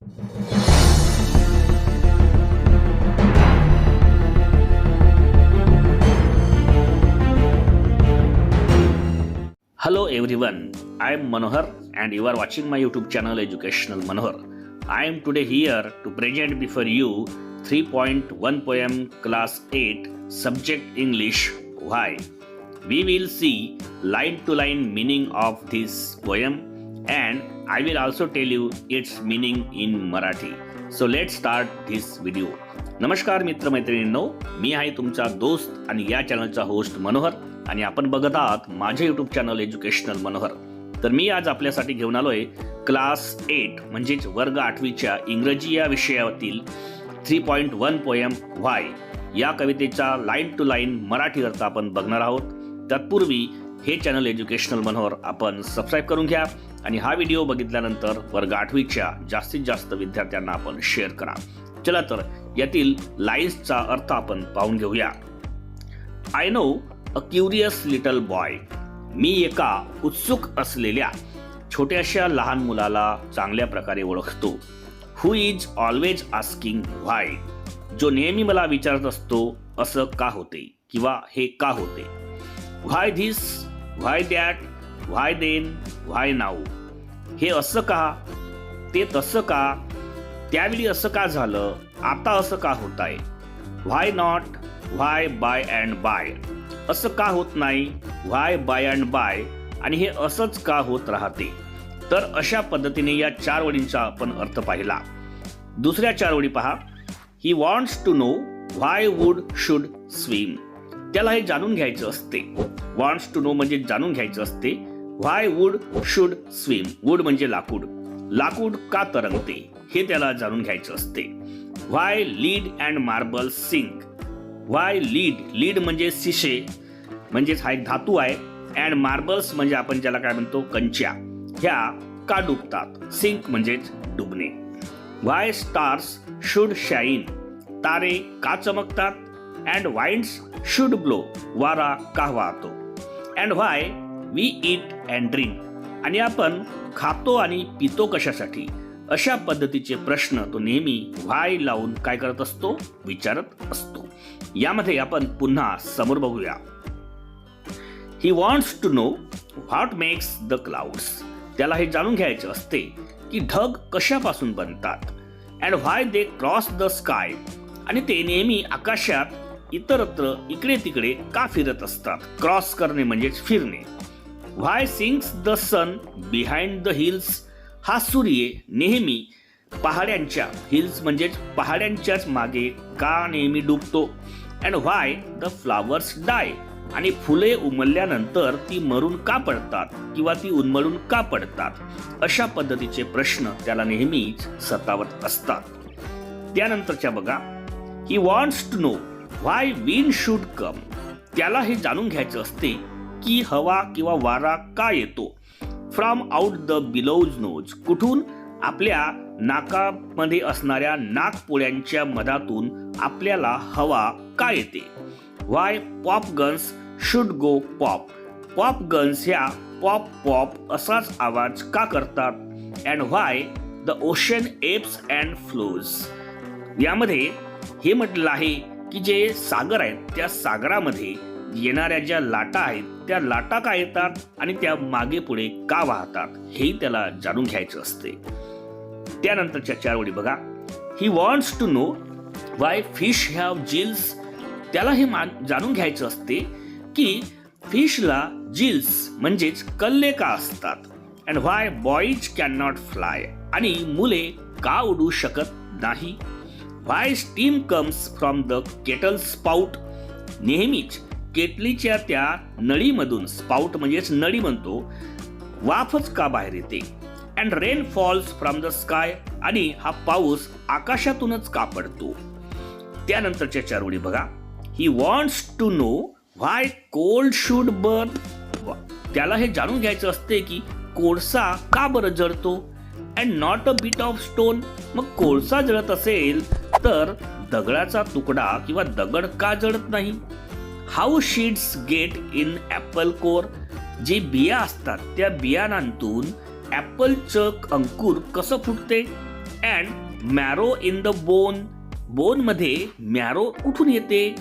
Hello everyone, I am Manohar and you are watching my YouTube channel Educational Manohar. I am today here to present before you 3.1 poem class 8 subject English Why. We will see line to line meaning of this poem and I will also tell you its meaning in Marathi. So let's start this video. नमस्कार मित्र मैत्रिणींनो, मी आहे तुमचा दोस्त आणि या चॅनलचा host Manohar आणि आपण बघत आहात माझे यूट्यूब चॅनल एज्युकेशनल मनोहर. तर मी आज आपल्यासाठी घेऊन आलोय क्लास 8 म्हणजेच वर्ग 8वीच्या इंग्रजी या विषयातील 3.1 पोएम व्हाय या कवितेचा लाईन टू लाईन मराठी अर्थ आपण बघणार आहोत. तत्पूर्वी हे चॅनल एज्युकेशनल मनोहर आपण सबस्क्राईब करून घ्या आणि हा व्हिडिओ बघितल्यानंतर वर्ग 8वीच्या जास्तीत जास्त विद्यार्थ्यांना आपण शेअर करा. चला तर यातील लाईन्सचा अर्थ आपण पाहून घेऊया. I know a curious little boy. मी एका उत्सुक असलेल्या छोट्याशा लहान मुलाला चांगल्या प्रकारे ओळखतो. Who is always asking why. जो नेहमी मला विचारत असतो असं का होते किंवा हे का होते. Why this, why that, why then, why now. हे असं का, ते तसं का, त्यावेळी असं का झालं, आता असं का होत आहे. Why not, why by and by. असं का होत नाही, व्हाय बाय अँड बाय, आणि हे असंच का होत राहते. तर अशा पद्धतीने या 4 ओळींचा आपण अर्थ पाहिला. दुसऱ्या 4 ओळी पहा. He wants to know why wood should swim. त्याला हे जाणून घ्यायचं असते. वॉन्ट्स टू नो म्हणजे जाणून घ्यायचं असते. व्हाय वूड शुड स्विम. वूड म्हणजे लाकूड. लाकूड का तरंगते हे त्याला जाणून घ्यायचं असते. Why lead and marble sink. Why lead, lead म्हणजे शिशे म्हणजेच हा एक धातू आहे. अँड मार्बल्स म्हणजे आपण ज्याला काय म्हणतो कंच्या, ह्या का डुबतात. सिंक म्हणजेच डुबणे. Why stars should shine. तारे का चमकतात. And winds should blow. वारा का वाहतो. And why we eat and drink. आणि आपण खातो आणि पितो कशासाठी. अशा पद्धतीचे प्रश्न तो नेहमी व्हाय लावून काय करत असतो, विचारत असतो. यामध्ये आपण पुन्हा समोर बघूया. He wants to know what makes the clouds. त्याला हे जाणून घ्यायचे असते की ढग कशापासून बनतात. And why they cross the sky. आणि ते नेहमी आकाशात इतरत्र इकडे तिकडे का फिरत असतात. क्रॉस करणे म्हणजेच फिरणे. Why sinks the sun behind the hills. हा सूर्य नेहमी पहाड्यांच्या, हिल्स म्हणजेच पहाड्यांच्याच मागे का नेहमी डुबतो. अँड व्हाय द फ्लावर्स डाय. आणि फुले उमलल्यानंतर ती मरून का पडतात किंवा ती उन्मळून का पडतात. अशा पद्धतीचे प्रश्न त्याला नेहमीच सतावत असतात. त्यानंतरच्या बघा. He wants to know why wind should come. त्याला हे जाणून घ्यायचं असते की हवा किंवा वारा का येतो. From out the bellows nose. कुठून, आपल्या नाकामध्ये असणाऱ्या नाकपोळ्यांच्या मधातून आपल्याला हवा का येते. Why pop guns should go pop. Pop guns ह्या पॉप पॉप असाच आवाज का करतात. And why the ocean ebbs and flows. यामध्ये हे म्हटलं आहे की जे सागर आहेत त्या सागरामध्ये येणाऱ्या ज्या लाटा आहेत त्या लाटा का येतात आणि त्या मागे पुढे का वाहतात हेही त्याला जाणून घ्यायचं असते. त्यानंतरच्या 4 ओळी बघा. He wants to know why fish have gills. त्याला हे जाणून घ्यायचं असते की फिशला जिल्स म्हणजेच कल्ले का असतात. And why boys can not fly. आणि मुले का उडू शकत नाही. Why steam comes from the kettle spout. नेहमीच केटलीच्या त्या नळीमधून, स्पाउट म्हणजेच नळी म्हणतो, वाफच का बाहेर येते. And rain falls from the sky. आणि हा पाऊस आकाशातूनच का पडतो. त्यानंतरच्या 4 ओळी बघा. He wants to know why cold should burn. त्याला हे जाणून घ्यायचं असते की कोळसा का बरं जळतो. And not a bit of stone. मग कोळसा जळत असेल तर दगडाचा तुकडा किंवा दगड का जळत नाही. How seeds get in apple core. जे बिया असतात त्या बियाणांतून ॲपलचं अंकुर कसं फुटते. And marrow in the bone, bone मध्ये मॅरो कुठून येते,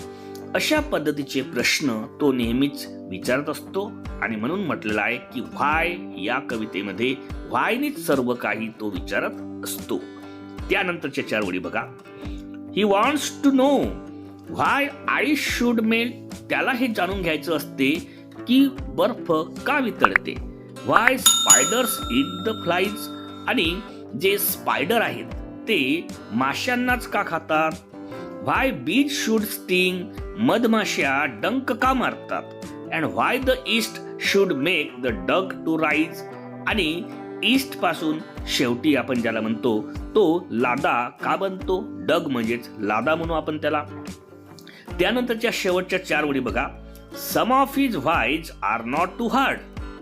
अशा पद्धतीचे प्रश्न तो नेहमीच विचारत असतो. आणि म्हणून म्हटलेलं आहे की व्हाय या कवितेमध्ये व्हायनीच सर्व काही तो विचारत असतो. त्यानंतरच्या 4 ओळी बघा. He wants to know why ice should melt, त्याला हे जाणून घ्यायचं असते की बर्फ का वितळते. Why spiders eat the flies, आणि जे स्पायडर आहेत ते माशांनाच का खातात. व्हाय बीज शुड स्टिंग, मधमाश्या डंक का मारतात. And why the yeast should make the dough to rise, आणि ईस्ट पासून शेवटी आपण ज्याला म्हणतो तो लादा का बनतो. डग म्हणजेच लादा म्हणू आपण त्याला. त्यानंतरच्या शेवटच्या 4 ओळी बघा. Some of his whys are not too hard,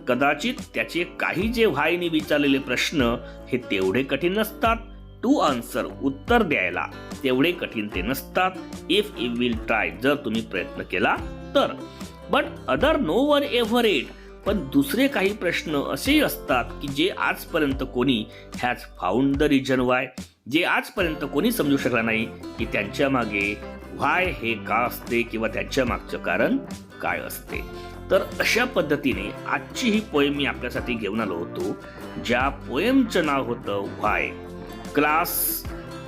कदाचित त्याचे काही जे व्हायने विचारलेले प्रश्न हे तेवढे कठीण नसतात. टू आन्सर, उत्तर द्यायला तेवढे कठीण ते नसतात. इफ यू विल ट्राय, जर तुम्ही प्रयत्न केला तर. But other no one ever it, पण दुसरे काही प्रश्न असेही असतात की जे आजपर्यंत कोणी has found the region Y, जे आजपर्यंत कोणी समजू शकला नाही की त्यांच्या मागे व्हाय हे का असते किंवा त्यांच्या मागचं कारण काय असते. तर अशा पद्धतीने आजची ही पोएम मी आपल्यासाठी घेऊन आलो होतो, ज्या पोएमचं नाव होतं व्हाय. क्लास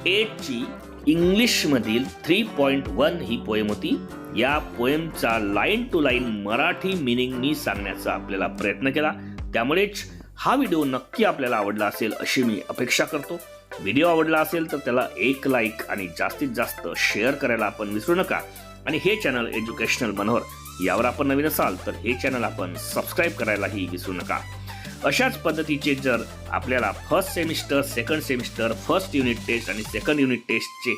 8 ची इंग्लिश मधील 3.1 ही पोएम होती. या पोएमचा line to line Marathi meaning मी सांगण्याचा आपल्याला प्रयत्न केला. त्यामुळेच हा व्हिडिओ नक्की आपल्याला आवडला असेल अशी मी अपेक्षा करतो. व्हिडिओ आवडला असेल तर त्याला एक लाईक आणि जास्तीत जास्त शेअर करायला आपण विसरू नका. आणि हे चॅनल एज्युकेशनल मनोहर यावर आपण नवीन असाल तर हे चॅनल आपण सबस्क्राईब करायलाही विसरू नका. अशाच पद्धतीचे जर आपल्याला first semester, second semester, first unit test आणि सेकंड युनिट टेस्टचे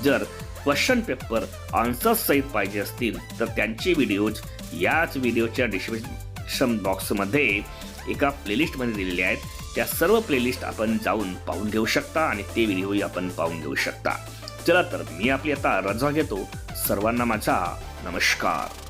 जर क्वेश्चन पेपर आन्सर्स सहित पाहिजे असतील तर त्यांचे व्हिडिओज याच व्हिडिओच्या डिस्क्रिप्शन बॉक्समध्ये एका प्लेलिस्टमध्ये दिलेले आहेत. त्या सर्व प्लेलिस्ट आपण जाऊन पाहून घेऊ शकता आणि ते व्हिडिओही आपण पाहून घेऊ शकता. चला तर मी आपली आता रजा घेतो. सर्वांना माझा नमस्कार.